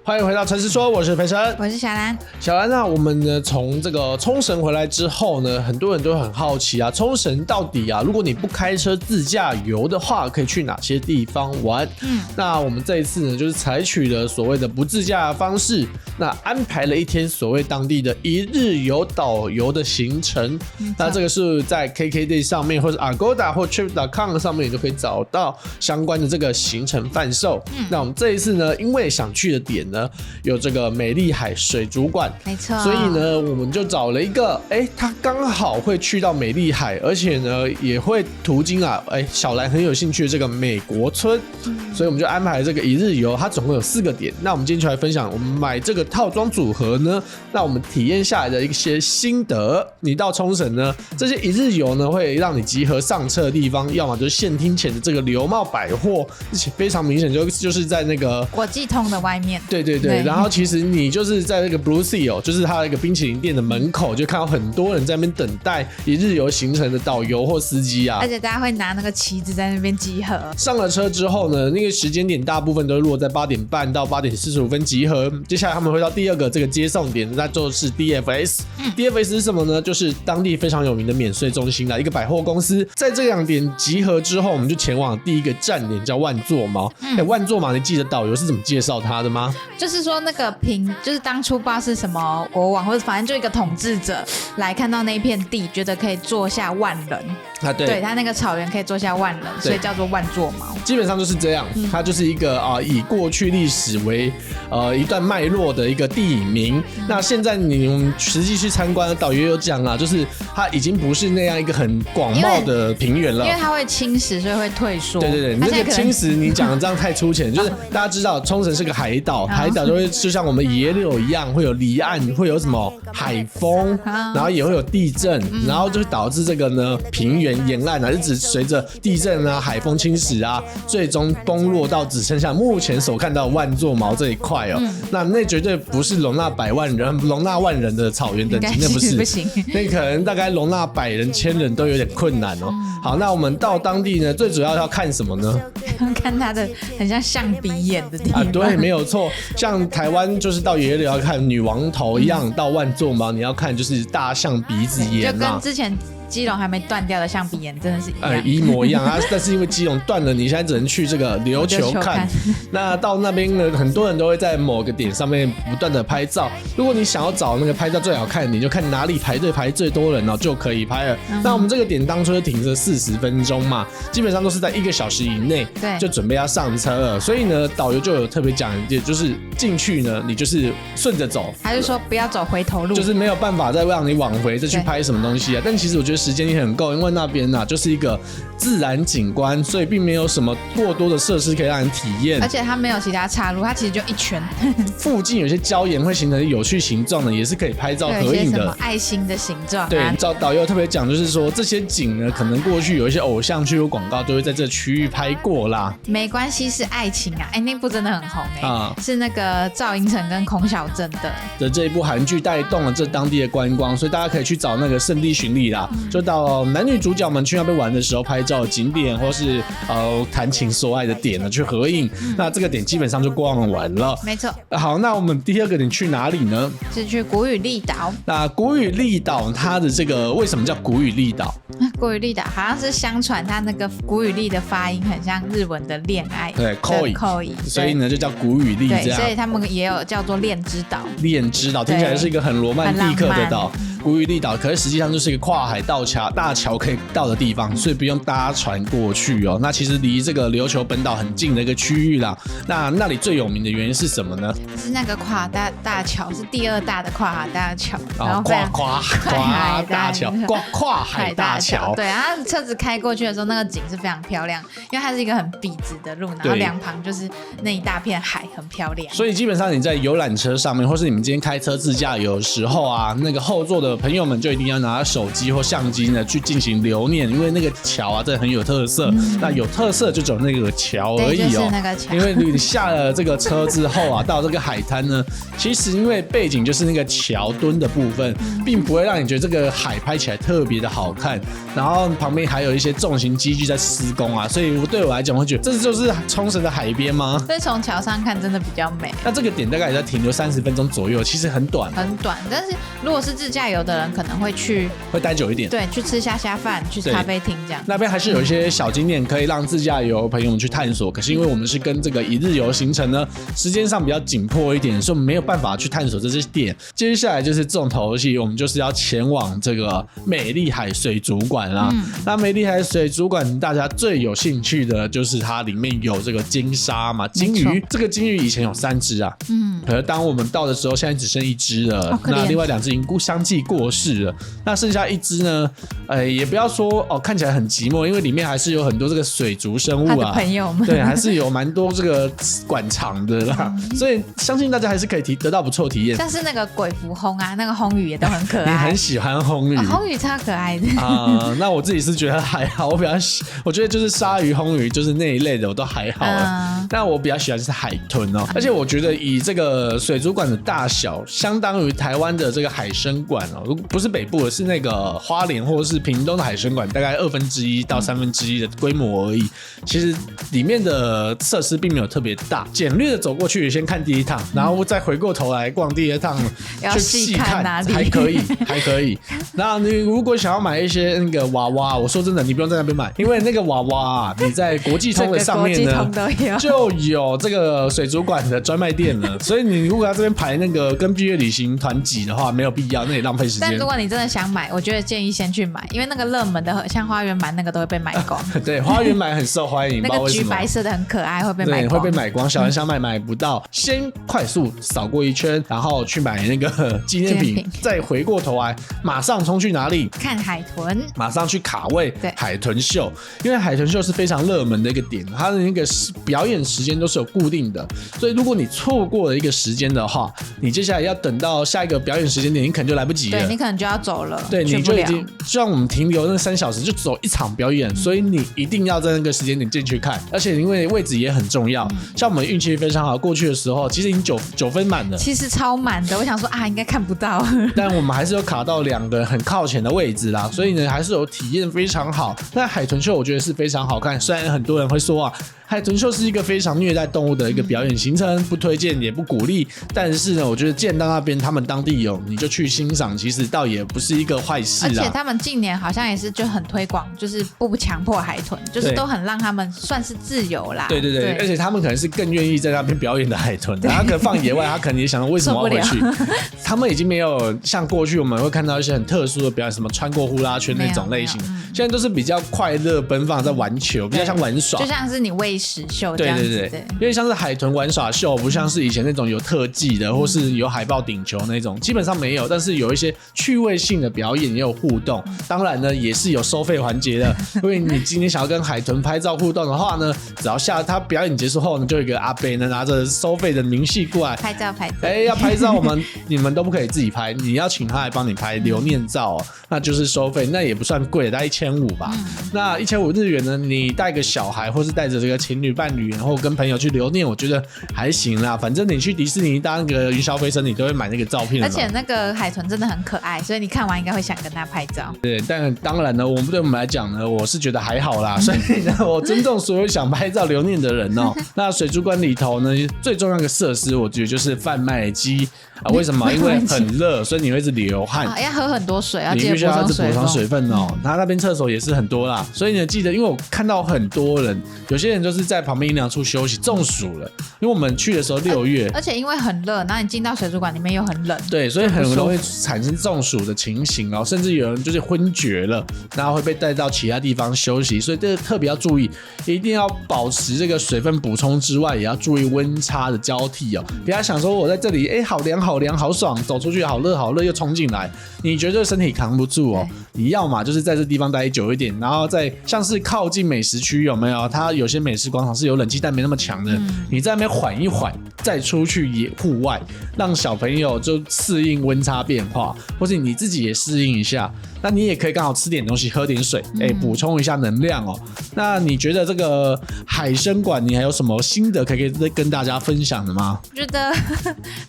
欢迎回到陈实说，我是培生，我是小兰。小兰啊，我们呢从这个冲绳回来之后呢，很多人都很好奇啊，冲绳到底啊，如果你不开车自驾游的话，可以去哪些地方玩？那我们这一次呢，就是采取了所谓的不自驾的方式，那安排了一天所谓当地的一日游导游的行程。那这个是在 KKday 上面，或者 Agoda 或 Trip.com 上面，你就可以找到相关的这个行程贩售。那我们这一次呢，因为想去的点呢，有这个美丽海水族馆，没错，所以呢，我们就找了一个，他刚好会去到美丽海，而且呢，也会途经啊，小兰很有兴趣的这个美国村，所以我们就安排了这个一日游，它总共有4个点。那我们今天就来分享我们买这个套装组合呢，那我们体验下来的一些心得。你到冲绳呢，这些一日游呢，会让你集合上车的地方，要么就是现听前的这个流茂百货，而且非常明显就是在那个国际通的外面。对，然后其实你就是在那个 Blue Seal， 就是它的一个冰淇淋店的门口，就看到很多人在那边等待一日游行程的导游或司机啊，而且大家会拿那个旗子在那边集合。上了车之后呢，那个时间点大部分都落在8点半到8点45分集合。接下来他们会到第2个这个接送点，那就是 DFS。DFS 是什么呢？就是当地非常有名的免税中心啦，一个百货公司。在这2点集合之后，我们就前往第1个站点，叫万座毛。万座毛，你记得导游是怎么介绍他的吗？就是说那个就是当初不知道是什么国王，或者反正就一个统治者来看到那一片地，觉得可以坐下万人。对，他那个草原可以坐下万人，所以叫做万座毛。基本上就是这样，它就是一个以过去历史为一段脉络的一个地名。那现在你实际去参观，导游有讲啊，就是它已经不是那样一个很广袤的平原了，因为它会侵蚀，所以会退缩。对，你那个侵蚀你讲的这样太粗浅，就是大家知道冲绳是个海岛，海岛就像我们野柳一样，会有离岸，会有什么海风，然后也会有地震，然后就会导致这个呢平原沿岸啊，一直随着地震啊、海风侵蚀啊，最终崩落到只剩下目前所看到万座毛这一块哦。那绝对不是容纳100万人、容纳万人的草原等级，那不行，那可能大概容纳100人、1000人都有点困难哦。好，那我们到当地呢，最主要要看什么呢？看它的很像象鼻眼的地方对，没有错。像台湾就是到野柳要看女王头一样，到万座毛你要看就是大象鼻子眼就跟之前基隆还没断掉的象鼻眼真的是一样，一模一样啊！但是因为基隆断了，你现在只能去这个琉球看。那到那边呢，很多人都会在某个点上面不断的拍照。如果你想要找那个拍照最好看，你就看哪里排队排最多人就可以拍了。那我们这个点当初就停着40分钟嘛，基本上都是在1个小时以内就准备要上车了。所以呢，导游就有特别讲一点，就是进去呢，你就是顺着走，他就说不要走回头路，就是没有办法再让你往回再去拍什么东西啊。但其实我觉得时间也很够，因为那边就是一个自然景观，所以并没有什么过多的设施可以让人体验，而且它没有其他岔路，它其实就一圈。附近有些礁岩会形成有趣形状的，也是可以拍照合影的，什么爱心的形状。对，导游特别讲，就是说这些景呢，可能过去有一些偶像剧或广告都会在这区域拍过啦。没关系，是爱情啊！那部真的很红是那个赵寅成跟孔晓振的这一部韩剧带动了这当地的观光，所以大家可以去找那个圣地巡礼啦，就到男女主角们去那边玩的时候拍照的景点，或是谈情说爱的点呢去合影。那这个点基本上就逛完了。没错。好，那我们第2个点去哪里呢？是去古宇利岛。那古宇利岛它的这个为什么叫古宇利岛？古宇利岛好像是相传它那个古宇利的发音很像日文的恋爱，对，koi，所以呢就叫古宇利这样。所以他们也有叫做恋之岛。恋之岛听起来是一个很罗曼蒂克的岛。古宇利岛，可是实际上就是一个跨海大桥可以到的地方，所以不用搭船过去哦。那其实离这个琉球本岛很近的一个区域啦。那里最有名的原因是什么呢？是那个跨海大橋，是第2大的跨海大桥。然后跨海大桥。对，然后车子开过去的时候，那个景是非常漂亮，因为它是一个很笔直的路，然后2旁就是那一大片海，很漂亮。所以基本上你在游览车上面，或是你们今天开车自驾游的时候啊，那个后座的的朋友们就一定要拿手机或相机呢去进行留念，因为那个桥啊真的很有特色。那有特色就只有那个桥而已哦，就是那个桥。因为你下了这个车之后啊，到这个海滩呢，其实因为背景就是那个桥墩的部分，并不会让你觉得这个海拍起来特别的好看。然后旁边还有一些重型机具在施工啊，所以对我来讲，我会觉得这就是冲绳的海边吗？所以从桥上看真的比较美。那这个点大概也在停留30分钟左右，其实很短，很短。但是如果是自驾游的人，可能会待久一点，对，去吃虾饭，去咖啡厅这样。那边还是有一些小景点可以让自驾游朋友们去探索。可是因为我们是跟这个一日游行程呢，时间上比较紧迫一点，所以我们没有办法去探索这些点。接下来就是重头戏，我们就是要前往这个美丽海水族馆啦。那美丽海水族馆大家最有兴趣的就是它里面有这个金鲨嘛，金鱼。这个金鱼以前有3只啊，可是当我们到的时候，现在只剩1只了。那另外2只已经相继过世了。那剩下1只呢？也不要说看起来很寂寞，因为里面还是有很多这个水族生物啊，他的朋友们，对，还是有蛮多这个馆藏的啦。所以相信大家还是可以得到不错体验。像是那个鬼蝠魟啊，那个魟鱼也都很可爱。你很喜欢魟鱼？魟鱼超可爱的那我自己是觉得还好，我觉得就是鲨鱼、魟鱼就是那一类的我都还好了。但我比较喜欢是海豚哦，而且我觉得以这个水族馆的大小，相当于台湾的这个海参馆哦，不是北部的，是那个花莲或者是屏东的海参馆，大概1/2到1/3的规模而已。其实里面的设施并没有特别大，简略的走过去，先看第一趟，然后再回过头来逛第二趟，去细看哪里，还可以。那你如果想要买一些那个娃娃，我说真的，你不用在那边买，因为那个娃娃你在国际通的上面呢就有这个水族馆的专卖店了，所以你如果要这边排那个跟毕业旅行团挤的话，没有必要，那也浪费时间。但如果你真的想买，我觉得建议先去买，因为那个热门的像花园版那个都会被买光。对，花园版很受欢迎，那个橘白色的很可爱，会被买光。对，会被买光。小人想买不到，先快速扫过一圈，然后去买那个纪念品，再回过头来，马上冲去哪里？看海豚，马上去卡位海豚秀，因为海豚秀是非常热门的一个点，它的那个表演时间都是有固定的，所以如果你错过了一个时间的话，你接下来要等到下一个表演时间点，你可能就来不及了。对，你可能就要走了。对，你就已经就像我们停留那3小时，就走1场表演，所以你一定要在那个时间点进去看，而且因为位置也很重要。像我们运气非常好，过去的时候其实已经9分满了，其实超满的。我想说应该看不到，但我们还是有卡到2个很靠前的位置啦，所以呢还是有体验非常好。那海豚秀我觉得是非常好看，虽然很多人会说海豚秀是一个非常虐待动物的一个表演行程，不推荐也不鼓励。但是呢，我觉得见到那边他们当地有，你就去欣赏，其实倒也不是一个坏事。而且他们近年好像也是就很推广，就是不强迫海豚，就是都很让他们算是自由啦。对，而且他们可能是更愿意在那边表演的海豚，他可能放野外，他可能也想到为什么要回去。他们已经没有像过去我们会看到一些很特殊的表演，什么穿过呼啦圈那种类型，现在都是比较快乐奔放，在玩球，比较像玩耍，就像是你喂食秀这样子。对，因为像是海豚玩耍秀，不像是以前那种有特技的，或是有海豹顶球那种，基本上没有。但是有一些趣味性的表演，也有互动。当然呢，也是有收费环节的。因为你今天想要跟海豚拍照互动的话呢，只要他表演结束后呢，就有一个阿伯呢拿着收费的明细过来拍照。要拍照你们都不可以自己拍，你要请他来帮你拍留念照那就是收费，那也不算贵，大概1500吧。那1500日元呢，你带个小孩或是带着这个情侣伴侣，然后跟朋友去留念，我觉得还行啦。反正你去迪士尼搭那个云霄飞车，你都会买那个照片。而且那个海豚真的很可爱，所以你看完应该会想跟他拍照。对，但当然呢，对我们来讲呢，我是觉得还好啦。所以呢，我尊重所有想拍照留念的人哦。那水族馆里头呢，最重要的设施，我觉得就是贩卖机为什么？因为很热，所以你会一直流汗，要喝很多水，你必须要补充水分哦。他那边厕所也是很多啦，所以呢，记得，因为我看到很多人，有些人就是在旁边阴凉处休息，中暑了。因为我们去的时候6月，而且因为很热，然后你进到水族馆里面又很冷，对，所以很容易产生中暑的情形哦，甚至有人就是昏厥了，然后会被带到其他地方休息。所以这个特别要注意，一定要保持这个水分补充之外，也要注意温差的交替哦。不要想说我在这里，好凉好凉好爽，走出去好热好热又冲进来，你觉得身体扛不住哦。你要嘛就是在这地方待久一点，然后再像是靠近美食区有没有？它有些美食士广场是有冷气但没那么强的，你在那边缓一缓，再出去户外，让小朋友就适应温差变化，或者你自己也适应一下。那你也可以刚好吃点东西，喝点水，补充一下能量哦。那你觉得这个海参馆，你还有什么心得可以跟大家分享的吗？我觉得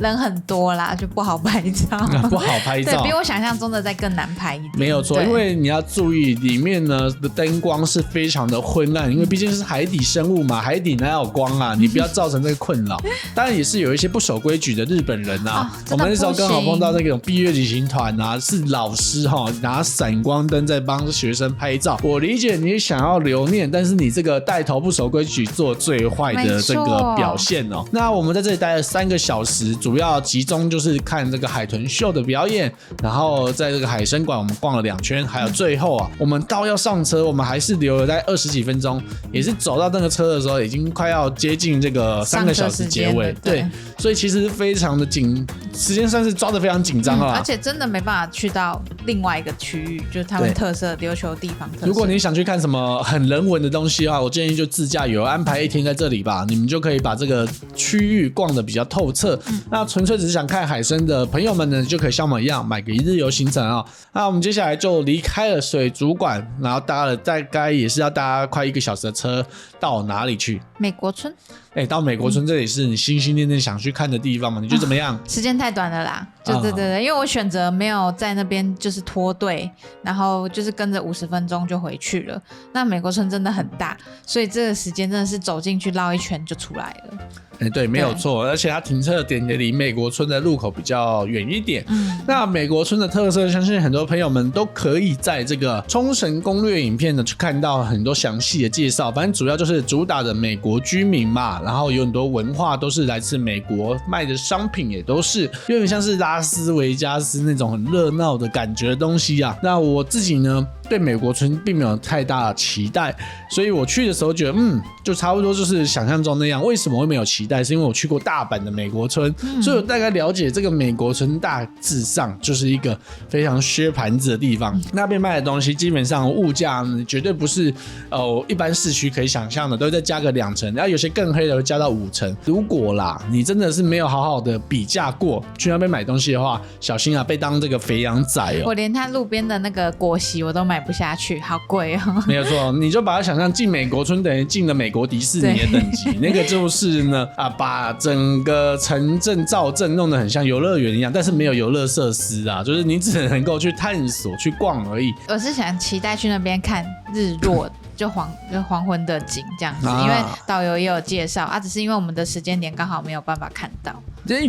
人很多啦，就不好拍照，不好拍照，对比我想象中的再更难拍一点。没有错，因为你要注意里面呢的灯光是非常的昏暗，因为毕竟是海底生物嘛，海底哪有光啊？你不要造成这个困扰。当然也是有一些不守规矩的日本人啊，我们那时候刚好碰到那种毕业旅行团啊，是老师拿闪光灯在帮学生拍照。我理解你想要留念，但是你这个带头不守规矩，做最坏的这个表现哦。那我们在这里待了3个小时，主要集中就是看这个海豚秀的表演，然后在这个海参馆我们逛了2圈，还有最后啊，我们到要上车，我们还是留了大概20几分钟，也是走到那个车的时候，已经快要接近这个3个小时结尾，对，所以其实非常的紧，时间算是抓得非常紧张啊，而且真的没办法去到另外一个区域，就是他们特色琉球地方特色。如果你想去看什么很人文的东西的话，我建议就自驾游，安排1天在这里吧，你们就可以把这个区域逛得比较透彻。那纯粹只是想看海参的朋友们呢，就可以像我们一样买个1日游行程啊。那我们接下来就离开了水族馆，然后搭了大概也是要搭快1个小时的车，到哪里去？美国村。到美国村这里是你心心念念想去看的地方吗？你觉得怎么样？时间太短了啦，就对，因为我选择没有在那边就是脱队，然后就是跟着50分钟就回去了。那美国村真的很大，所以这个时间真的是走进去绕一圈就出来了。对，没有错，而且它停车的点也离美国村的入口比较远一点。那美国村的特色，相信很多朋友们都可以在这个冲绳攻略影片呢去看到很多详细的介绍。反正主要就是主打的美国居民嘛，然后有很多文化都是来自美国，卖的商品也都是有点像是拉斯维加斯那种很热闹的感觉的东西啊。那我自己呢，对美国村并没有太大的期待，所以我去的时候觉得就差不多就是想象中那样。为什么会没有期待？是因为我去过大阪的美国村，所以我大概了解这个美国村大致上就是一个非常削盘子的地方。那边卖的东西基本上物价呢绝对不是一般市区可以想象的，都会再加个2成，然后有些更黑的会加到5成。如果啦你真的是没有好好的比价过去那边买东西的话，小心啊被当这个肥羊仔哦。我连他路边的那个果昔我都买不下去，好贵哦。没有错，你就把它想象进美国村等于进了美国迪士尼的等级，那个就是呢把整个城镇造镇弄得很像游乐园一样，但是没有游乐设施啊，就是你只能够去探索去逛而已。我是想期待去那边看日落就黄昏的景这样子，因为导游也有介绍只是因为我们的时间点刚好没有办法看到。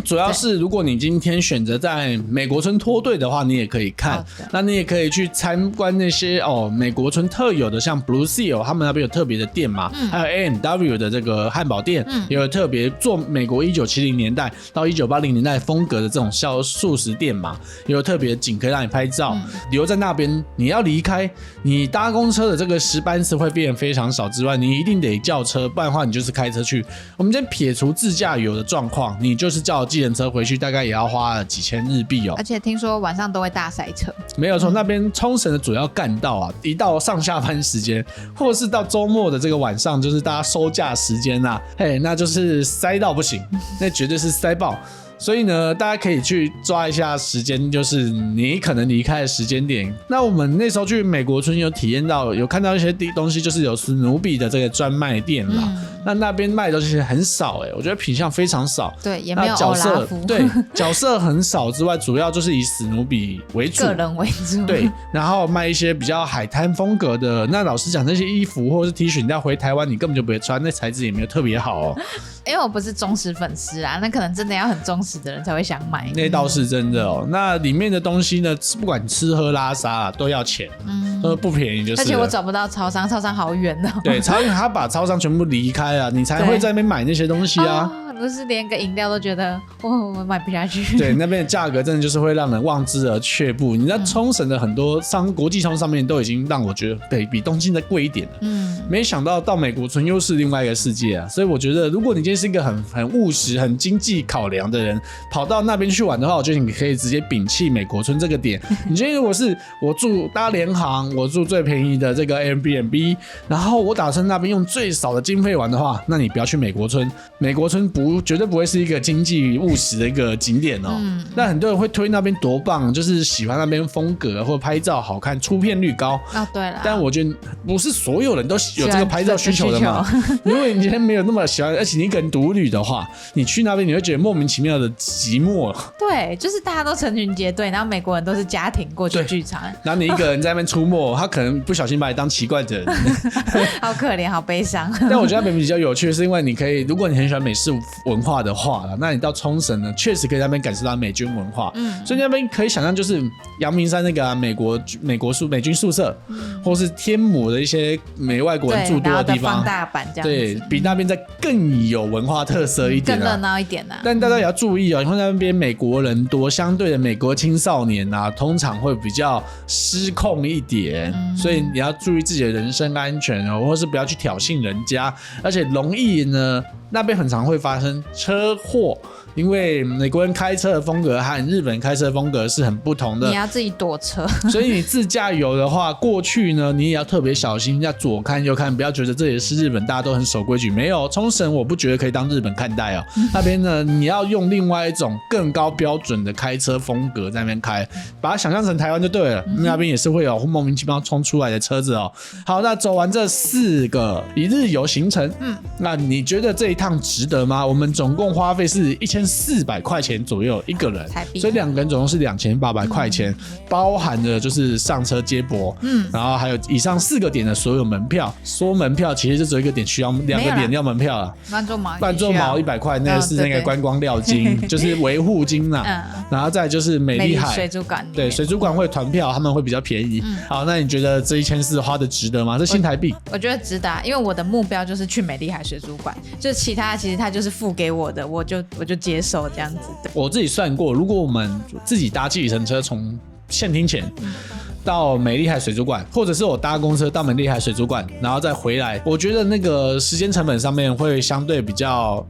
主要是如果你今天选择在美国村脱队的话，你也可以看，那你也可以去参观那些美国村特有的，像 Blue Seal 他们那边有特别的店嘛，还有 A&W 的这个汉堡店，也有特别做美国1970年代到1980年代风格的这种素食店嘛，也有特别的景可以让你拍照。留在那边，你要离开，你搭公车的这个时班次会变得非常少之外，你一定得叫车，不然的话你就是开车去。我们今天撇除自驾游的状况，你就是叫计程车回去，大概也要花几千日币哦。而且听说晚上都会大塞车。没有错，那边冲绳的主要干道一到上下班时间，或是到周末的这个晚上，就是大家收假时间那就是塞到不行，那绝对是塞爆。所以呢，大家可以去抓一下时间，就是你可能离开的时间点。那我们那时候去美国村有体验到，有看到一些东西，就是有史努比的这个专卖店啦。那边卖的东西很少我觉得品项非常少。对，也没有欧拉夫。对，角色很少之外，主要就是以史努比为主，个人为主。对，然后卖一些比较海滩风格的。那老实讲，那些衣服或是 T 恤，你要回台湾，你根本就不会穿，那材质也没有特别好因为我不是忠实粉丝那可能真的要很忠实的人才会想买。那倒是真的那里面的东西呢，不管吃喝拉撒都要钱，都不便宜就是了。而且我找不到超商好远对，他把超商全部离开你才会在那边买那些东西不是连个饮料都觉得我买不下去。对，那边的价格真的就是会让人望之而却步。你知道冲绳的很多国际通上面都已经让我觉得比东京再贵一点了。没想到到美国村又是另外一个世界啊！所以我觉得，如果你今天是一个很务实、很经济考量的人，跑到那边去玩的话，我觉得你可以直接摒弃美国村这个点。你今天如果是我住搭联航，我住最便宜的这个 Airbnb， 然后我打算那边用最少的经费玩的话，那你不要去美国村。美国村绝对不会是一个经济务实的一个景点哦。那很多人会推那边多棒，就是喜欢那边风格或者拍照好看，出片率高。对了，但我觉得不是所有人都有这个拍照需求的嘛。如果你今天没有那么喜欢，而且你一个人独旅的话，你去那边你会觉得莫名其妙的寂寞。对，就是大家都成群结队，然后美国人都是家庭过去聚餐，然后你一个人在那边出没，他可能不小心把你当奇怪的人，好可怜，好悲伤。但我觉得那边比较有趣，是因为你可以，如果你很喜欢美式文化的话，那你到冲绳呢，确实可以在那边感受到美军文化。所以那边可以想象，就是阳明山那个美军宿舍，或是天母的一些外国人住多的地方，放大版这样子，对，比那边再更有文化特色一点，更热闹一点啊。但大家也要注意哦，因为那边美国人多，相对的美国青少年啊，通常会比较失控一点，所以你要注意自己的人身安全哦，或是不要去挑衅人家，而且容易呢，那边很常会发生车祸。因为美国人开车的风格和日本人开车的风格是很不同的，你要自己躲车，所以你自驾游的话，过去呢你也要特别小心，要左看右看，不要觉得这也是日本，大家都很守规矩。没有，冲绳我不觉得可以当日本看待哦。那边呢，你要用另外一种更高标准的开车风格在那边开，把它想象成台湾就对了。那边也是会有莫名其妙冲出来的车子哦。好，那走完这4个一日游行程，那你觉得这一趟值得吗？我们总共花费是1400块钱左右一个人，所以2个人总共是2800块钱，包含了就是上车接驳，然后还有以上4个点的所有门票。说门票其实就只有一个点需要2个点要门票啊，慢坐毛100块，那个是那个观光料金，就是维护金啦。然后再就是美丽海水族馆，对，水族馆会团票，他们会比较便宜。好，那你觉得这1400花的值得吗？这新台币？我觉得值得啊，因为我的目标就是去美丽海水族馆，就其他其实他就是付给我的，我就接受这样子。我自己算过，如果我们自己搭计程车从现厅前到美丽海水族馆，或者是我搭公车到美丽海水族馆，然后再回来，我觉得那个时间成本上面会相对比较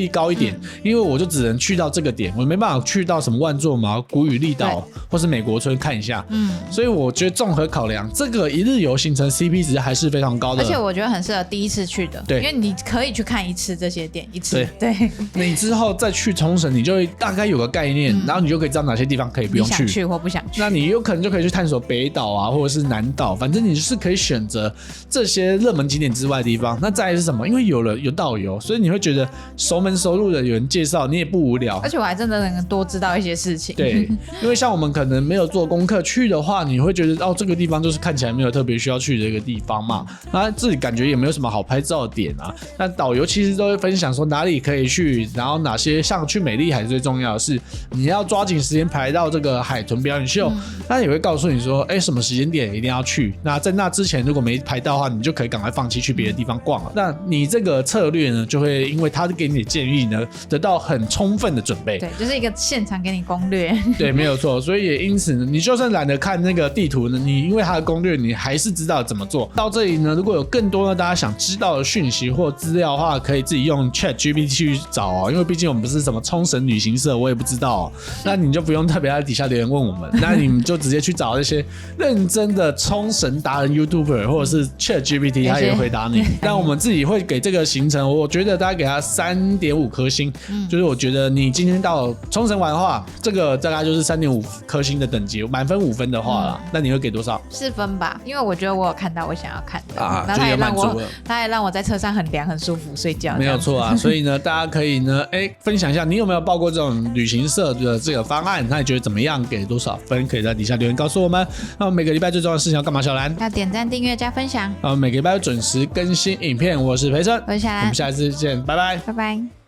高一点，因为我就只能去到这个点，我没办法去到什么万座毛、古宇利岛或是美国村看一下。所以我觉得综合考量，这个一日游行程 CP 值还是非常高的，而且我觉得很适合第一次去的，对，因为你可以去看一次这些点一次，对，你之后再去冲绳，你就会大概有个概念，然后你就可以知道哪些地方可以不用去，你想去或不想去，那你有可能就可以去探索北岛啊，或者是南岛，反正你就是可以选择这些热门景点之外的地方。那再来是什么？因为有导游，所以你会觉得熟门熟路的有人介绍，你也不无聊。而且我还真的能多知道一些事情。对，因为像我们可能没有做功课去的话，你会觉得这个地方就是看起来没有特别需要去的一个地方嘛，那自己感觉也没有什么好拍照的点啊。那导游其实都会分享说哪里可以去，然后哪些像去美丽海最重要的是你要抓紧时间排到这个海豚表演秀，那也会告诉你说，什么时间点一定要去。那在那之前如果没排到的话，你就可以赶快放弃去别的地方逛了。那你这个策略呢，就会因为他给你的建议呢，得到很充分的准备。对，就是一个现场给你攻略。对，没有错。所以也因此呢，你就算懒得看那个地图呢，你因为他的攻略，你还是知道怎么做。到这里呢，如果有更多的大家想知道的讯息或资料的话，可以自己用 ChatGPT 去找哦。因为毕竟我们不是什么冲绳旅行社，我也不知道哦。那你就不用特别在底下留言问我们，那你们就直接去找那些认真的冲绳达人 YouTuber 或者是 ChatGPT， 他也回答你。但我们自己会给这个行程，我觉得大概给他3.5颗星，就是我觉得你今天到冲绳玩的话，这个大概就是3.5颗星的等级，满分5分的话啦，那你会给多少？4分吧，因为我觉得我有看到我想要看的啊，然后他也让我在车上很凉很舒服睡觉，没有错啊。所以呢，大家可以呢，分享一下你有没有报过这种旅行社的这个方案，那你觉得怎么样？给多少分？可以在底下留言告诉我们。那我们每个礼拜最重要的事情要干嘛？小兰要点赞、订阅、加分享。每个礼拜准时更新影片。我是培生，我是小兰，我们下次见，拜拜，拜拜。